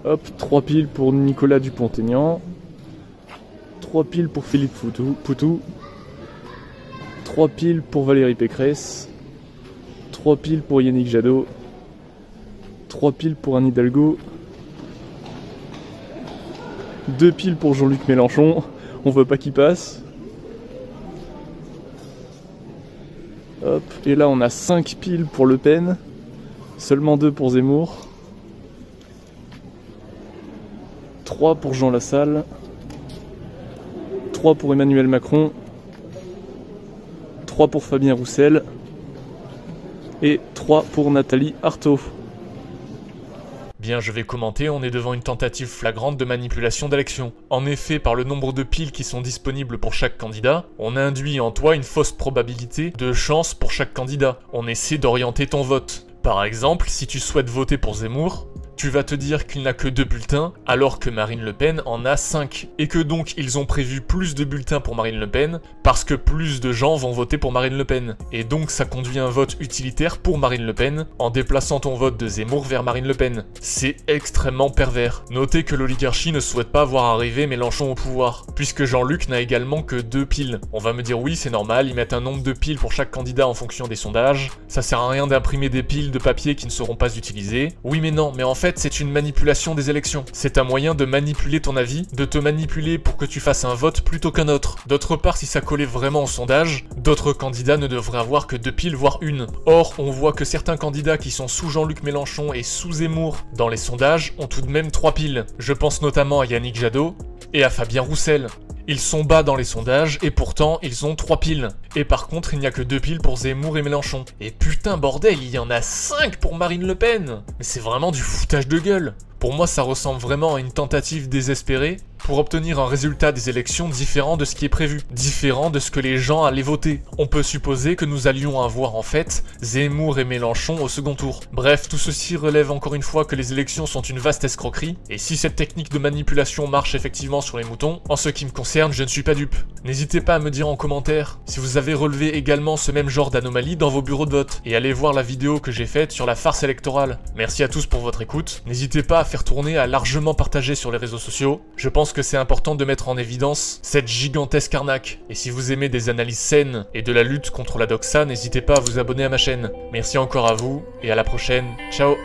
Hop, 3 piles pour Nicolas Dupont-Aignan. 3 piles pour Philippe Poutou. 3 piles pour Valérie Pécresse. 3 piles pour Yannick Jadot. 3 piles pour Anne Hidalgo. 2 piles pour Jean-Luc Mélenchon. On veut pas qu'il passe. Hop, et là on a 5 piles pour Le Pen. Seulement 2 pour Zemmour. 3 pour Jean Lassalle. 3 pour Emmanuel Macron. 3 pour Fabien Roussel. Et 3 pour Nathalie Arthaud. Bien, je vais commenter, on est devant une tentative flagrante de manipulation d'élection. En effet, par le nombre de piles qui sont disponibles pour chaque candidat, on induit en toi une fausse probabilité de chance pour chaque candidat. On essaie d'orienter ton vote. Par exemple, si tu souhaites voter pour Zemmour, tu vas te dire qu'il n'a que 2 bulletins, alors que Marine Le Pen en a 5. Et que donc ils ont prévu plus de bulletins pour Marine Le Pen, parce que plus de gens vont voter pour Marine Le Pen. Et donc ça conduit un vote utilitaire pour Marine Le Pen, en déplaçant ton vote de Zemmour vers Marine Le Pen. C'est extrêmement pervers. Notez que l'oligarchie ne souhaite pas voir arriver Mélenchon au pouvoir, puisque Jean-Luc n'a également que 2 piles. On va me dire oui, c'est normal, ils mettent un nombre de piles pour chaque candidat en fonction des sondages, ça sert à rien d'imprimer des piles de papier qui ne seront pas utilisées. Oui mais non, mais en fait c'est une manipulation des élections. C'est un moyen de manipuler ton avis, de te manipuler pour que tu fasses un vote plutôt qu'un autre. D'autre part, si ça collait vraiment au sondage, d'autres candidats ne devraient avoir que 2 piles, voire une. Or, on voit que certains candidats qui sont sous Jean-Luc Mélenchon et sous Zemmour dans les sondages ont tout de même 3 piles. Je pense notamment à Yannick Jadot et à Fabien Roussel. Ils sont bas dans les sondages et pourtant ils ont 3 piles. Et par contre il n'y a que 2 piles pour Zemmour et Mélenchon. Et putain bordel, il y en a 5 pour Marine Le Pen. Mais c'est vraiment du foutage de gueule. Pour moi ça ressemble vraiment à une tentative désespérée pour obtenir un résultat des élections différent de ce qui est prévu, différent de ce que les gens allaient voter. On peut supposer que nous allions avoir en fait Zemmour et Mélenchon au second tour. Bref, tout ceci relève encore une fois que les élections sont une vaste escroquerie, et si cette technique de manipulation marche effectivement sur les moutons, en ce qui me concerne, je ne suis pas dupe. N'hésitez pas à me dire en commentaire si vous avez relevé également ce même genre d'anomalie dans vos bureaux de vote, et allez voir la vidéo que j'ai faite sur la farce électorale. Merci à tous pour votre écoute, n'hésitez pas à faire tourner, à largement partager sur les réseaux sociaux. Je pense que c'est important de mettre en évidence cette gigantesque arnaque. Et si vous aimez des analyses saines et de la lutte contre la doxa, n'hésitez pas à vous abonner à ma chaîne. Merci encore à vous et à la prochaine. Ciao.